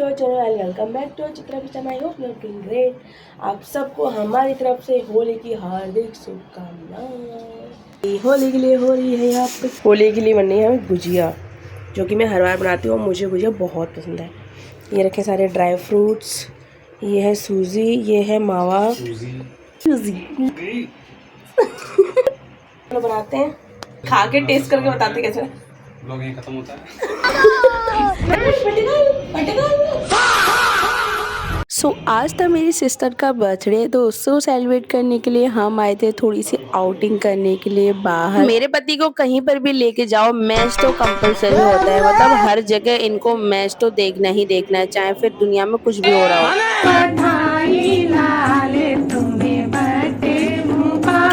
Your channel and welcome back to Chitra picture. I hope you are doing great. आप सबको हमारी तरफ से होली की हार्दिक शुभकामनाएं। होली के लिए हो रही है यहाँ पे, होली के लिए बननी है हमें गुजिया, जो कि मैं हर बार बनाती हूँ और मुझे गुजिया बहुत पसंद है। ये रखे सारे ड्राई फ्रूट्स, ये है सूजी, ये है मावा, सूजी चलो बनाते हैं, खा के टेस्ट करके बताते हैं कैसे। ब्लॉग यहीं खत्म होता है। आज था मेरी सिस्टर का बर्थडे, तो उसको सेलिब्रेट करने के लिए हम आए थे थोड़ी सी आउटिंग करने के लिए बाहर। मेरे पति को कहीं पर भी लेके जाओ, मैच तो कंपलसरी होता है, मतलब हर जगह इनको मैच तो देखना ही देखना है, चाहे फिर दुनिया में कुछ भी हो रहा हो।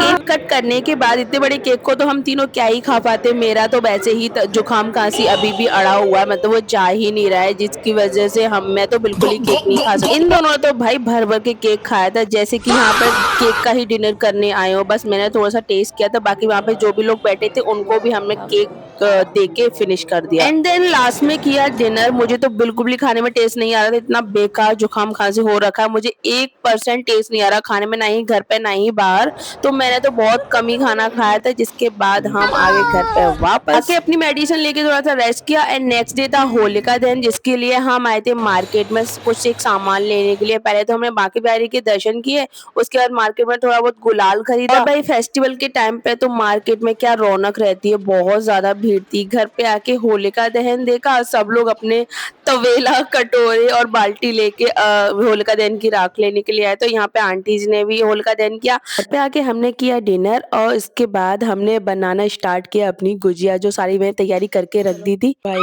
केक कट करने के बाद इतने बड़े केक को तो हम तीनों क्या ही खा पाते। मेरा तो वैसे ही जुकाम खांसी अभी भी अड़ा हुआ है, मतलब वो जा ही नहीं रहा है, जिसकी वजह से मैं तो बिल्कुल ही केक नहीं खा सकती। इन दोनों ने तो भाई भर भर के केक खाया था, जैसे कि यहाँ पर केक का ही डिनर करने आए हो। बस मैंने थोड़ा सा टेस्ट किया था, बाकी वहाँ पे जो भी लोग बैठे थे उनको भी हमने केक दे के फिनिश कर दिया। एंड देन लास्ट में किया डिनर। मुझे तो बिल्कुल भी खाने में टेस्ट नहीं आ रहा था, इतना बेकार जुकाम खांसी हो रखा है, मुझे 1% टेस्ट नहीं आ रहा खाने में, ना ही घर पे ना ही बाहर। तो मैंने तो बहुत कम ही खाना खाया था, जिसके बाद हम आगे घर पे वापस आके अपनी मेडिसिन लेके थोड़ा सा रेस्ट किया। एंड नेक्स्ट डे था होलिका दहन, जिसके लिए हम आए थे मार्केट में कुछ एक सामान लेने के लिए। पहले तो हमने बांके बिहारी के दर्शन किए, उसके बाद मार्केट में थोड़ा बहुत गुलाल खरीदा। और भाई फेस्टिवल के टाइम पे तो मार्केट में क्या रौनक रहती है, बहुत ज्यादा भीड़ थी। घर पे आके होलिका दहन देखा, सब लोग अपने तवेला, कटोरे और बाल्टी लेके होलिका दहन की राख लेने के लिए आए। तो यहाँ पे आंटीज ने भी होलिका दहन किया। घर पे आके हमने किया डिनर और इसके बाद हमने बनाना स्टार्ट किया अपनी गुजिया, जो सारी मैंने तैयारी करके रख दी थी भाई।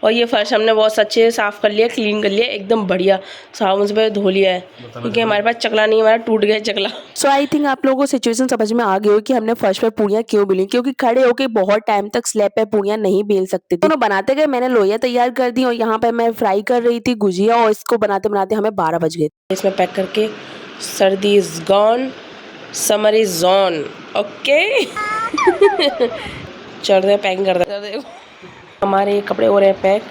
और ये फर्श हमने बहुत अच्छे से साफ कर लिया, क्लीन कर लिया, एकदम बढ़िया साबुन से धो लिया है, क्योंकि हमारे पास चकला नहीं, हमारा टूट गया चकला। सो आई थिंक आप लोगों को सिचुएशन समझ में आ गई हो कि हमने फर्श पर पूड़ियाँ क्यों बेली, क्योंकि खड़े होके बहुत टाइम तक स्लैब पे पूड़ियाँ नहीं बेल सकते थे। दोनों बनाते गए, मैंने लोइया तैयार कर दी और यहाँ पे मैं फ्राई कर रही थी गुजिया, और इसको बनाते बनाते हमें 12 बज गए। इसमें पैक करके, सर्दी is gone, summer is on, okay. चल रहे पैकिंग कर दे। हमारे कपड़े हो रहे हैं पैक,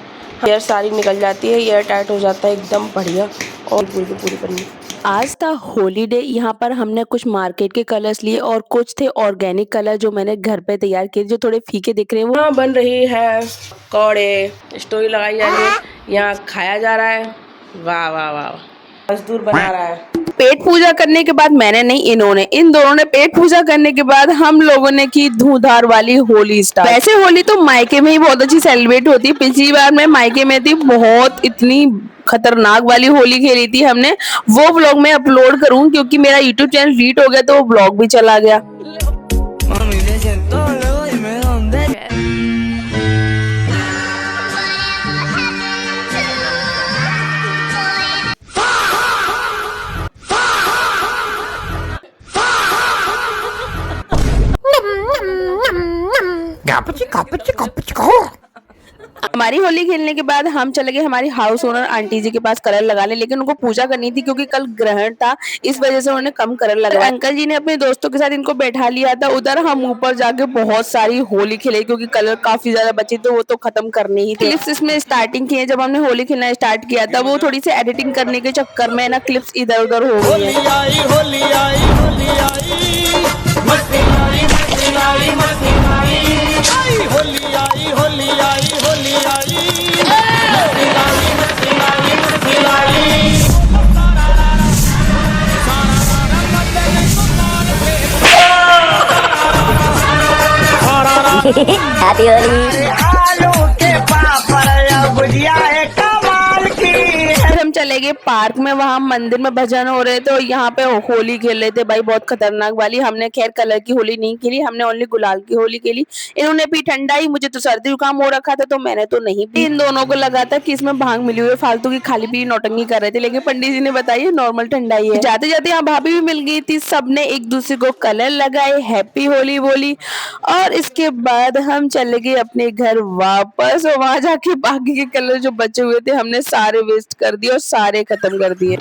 एयर सारी निकल जाती है, एयर टाइट हो जाता है एकदम बढ़िया। और पूरी पन्नी। आज था हॉलीडे, यहाँ पर हमने कुछ मार्केट के कलर्स लिए और कुछ थे ऑर्गेनिक कलर जो मैंने घर पे तैयार किए, जो थोड़े फीके दिख रहे हैं। वो बन रही है कौड़े, स्टोरी लगाई जा रही है, यहाँ खाया जा रहा है। वाह वाह वाह, मजदूर बना रहा है। पेट पूजा करने के बाद मैंने नहीं, इन्होंने, इन दोनों ने पेट पूजा करने के बाद हम लोगों ने की धूधार वाली होली स्टार्ट। वैसे होली तो मायके में ही बहुत अच्छी सेलिब्रेट होती है। पिछली बार मैं मायके में थी, बहुत इतनी खतरनाक वाली होली खेली थी हमने। वो व्लॉग मैं अपलोड करूँ, क्योंकि मेरा यूट्यूब चैनल रीट हो गया तो वो व्लॉग भी चला गया। हमारी होली खेलने के बाद हम चले गए हमारी हाउस ओनर आंटी जी के पास कलर लगाने, लेकिन उनको पूजा करनी थी क्योंकि कल ग्रहण था, इस वजह से उन्होंने कम कलर लगाया। अंकल जी ने अपने दोस्तों के साथ इनको बैठा लिया था उधर, हम ऊपर जाके बहुत सारी होली खेले, क्योंकि कलर काफी ज्यादा बचे थे, वो तो खत्म करने ही थे। क्लिप्स इसमें स्टार्टिंग की है, जब हमने होली खेलना स्टार्ट किया था, वो थोड़ी सी एडिटिंग करने के चक्कर में ना क्लिप्स इधर उधर हो गई हैप्पी होली। फिर हम चले गए पार्क में, वहाँ मंदिर में भजन हो रहे थे और यहाँ पे होली खेल रहे थे भाई, बहुत खतरनाक वाली। हमने खैर कलर की होली नहीं खेली, हमने ओनली गुलाल की होली खेली। इन्होंने पी ठंडाई, मुझे तो सर्दी जुकाम हो रखा था तो मैंने तो नहीं पी। इन दोनों को लगा था कि इसमें भांग मिली हुई है, फालतू की खाली पी नौटंकी कर रहे थे, लेकिन पंडित जी ने बताया नॉर्मल ठंडाई है। जाते जाते यहाँ भाभी भी मिल गई थी, सबने एक दूसरे को कलर लगाए, हैप्पी होली बोली, और इसके बाद हम चले गए अपने घर वापस। और वहां जाके बाकी के कलर जो बचे हुए थे हमने सारे वेस्ट कर दिए और सारे खत्म कर दिए।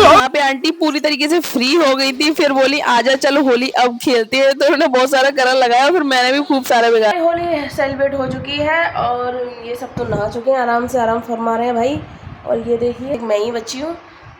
यहाँ पे आंटी पूरी तरीके से फ्री हो गई थी, फिर बोली आजा चलो होली अब खेलते हैं, तो उन्होंने बहुत सारा कलर लगाया, फिर मैंने भी खूब सारा बिगाड़ा। होली सेलिब्रेट हो चुकी है और ये सब तो नहा चुके हैं, आराम से आराम फरमा रहे हैं भाई। और ये देखिए मैं ही बची हूँ,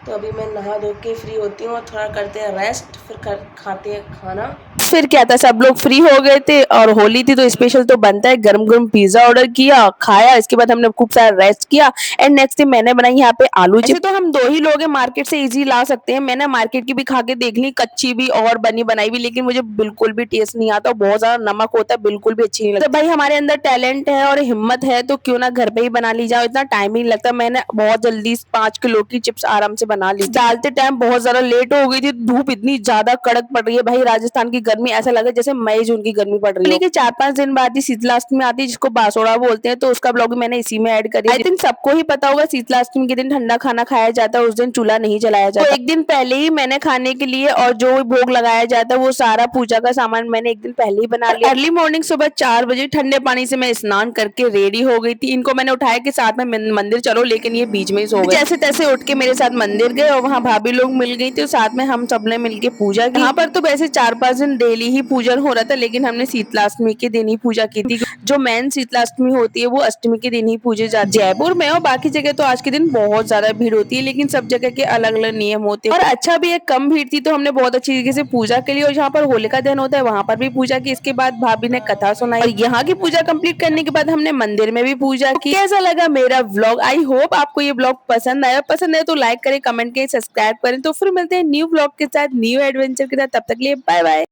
तो अभी मैं नहा धो के फ्री होती हूँ और थोड़ा करते हैं रेस्ट, फिर खाते हैं खाना। फिर क्या था, सब लोग फ्री हो गए थे और होली थी तो स्पेशल तो बनता है, गरम गरम पिज्जा ऑर्डर किया, खाया, इसके बाद हमने खूब सारा रेस्ट किया एंड नेक्स्ट डे मैंने बनाई यहाँ पे आलू चिप्स। तो हम 2 ही लोग हैं, मार्केट से इजी ला सकते हैं। मैंने मार्केट की भी खा के देख ली, कच्ची भी और बनी बनाई भी, लेकिन मुझे बिल्कुल भी टेस्ट नहीं आता, बहुत ज्यादा नमक होता है, बिल्कुल भी अच्छी नहीं लगती। तो भाई हमारे अंदर टैलेंट है और हिम्मत है तो क्यों ना घर पे ही बना ली जाओ, इतना टाइम ही नहीं लगता। मैंने बहुत जल्दी 5 किलो की चिप्स आराम से बना ली। डालते टाइम बहुत ज्यादा लेट हो गई थी, धूप इतनी ज्यादा कड़क पड़ रही है भाई, राजस्थान की गर्मी ऐसा लगा जैसे मई जून की गर्मी पड़ रही है। लेकिन 4-5 दिन बाद ही शीतलाष्टमी आती है, जिसको बासोड़ा बोलते हैं, तो उसका ब्लॉग मैंने इसी में ऐड करी। आई थिंक सबको ही पता होगा शीतलाष्टमी के दिन ठंडा खाना खाया जाता है, उस दिन चूल्हा नहीं जलाया जाता। तो एक दिन पहले ही मैंने खाने के लिए और जो भोग लगाया जाता है वो सारा पूजा का सामान मैंने एक दिन पहले ही बना लिया। अर्ली मॉर्निंग सुबह 4 बजे ठंडे पानी से मैं स्नान करके रेडी हो गई थी। इनको मैंने उठाया कि साथ में मंदिर चलो, लेकिन ये बीच में ही सो गए। जैसे तैसे उठ के मेरे साथ मंदिर गए और वहाँ भाभी लोग मिल गई थी, साथ में हम सबने मिलके पूजा की। यहाँ पर तो वैसे 4-5 दिन डेली ही पूजन हो रहा था, लेकिन हमने शीतलाष्टमी के दिन ही पूजा की थी। जो मेन शीतलाष्टमी होती है वो अष्टमी के दिन ही पूजे जाती है। जयपुर में और बाकी जगह तो आज के दिन बहुत ज्यादा भीड़ होती है, लेकिन सब जगह के अलग अलग नियम होते हैं। और अच्छा भी है, कम भीड़ थी तो हमने बहुत अच्छी तरीके से पूजा के लिए, और जहाँ पर होलिका दहन होता है वहाँ पर भी पूजा की। इसके बाद भाभी ने कथा सुनाई और यहाँ की पूजा कंप्लीट करने के बाद हमने मंदिर में भी पूजा की। कैसा लगा मेरा व्लॉग? आई होप आपको ये व्लॉग पसंद आया तो लाइक करें, कमेंट करें, सब्सक्राइब करें। तो फिर मिलते हैं न्यू व्लॉग के साथ, न्यू एडवेंचर के साथ, तब तक के लिए बाय बाय।